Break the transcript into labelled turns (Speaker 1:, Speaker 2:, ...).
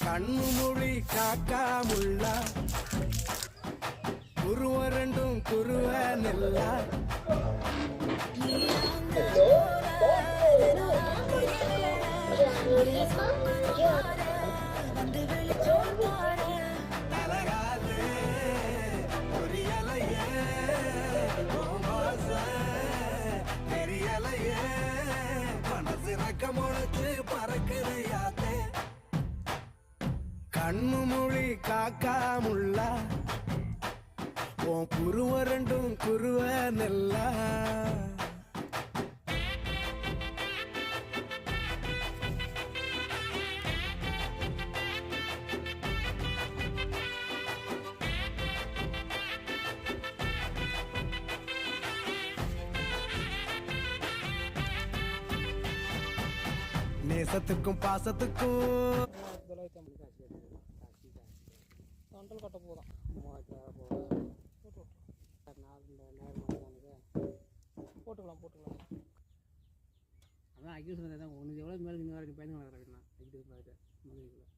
Speaker 1: கண்ணு மொழி காக்காமுள்ள குருவ ரெண்டும் குருவ நெல்லா கண்ணு மொழி காக்காமுள்ள உன் குருவ ரெண்டும் குருவ நெல்லா நேசத்துக்கும் பாசத்துக்கும்
Speaker 2: தொண்டல் கட்ட போதும் போட்டுக்கலாம்
Speaker 3: அதான் அக்யூஸ் தான் ஒன்று எவ்வளோ மேலே நீங்கள் பயந்து வளர்க்குறேன் அக்யூஸ் பார்த்துட்டு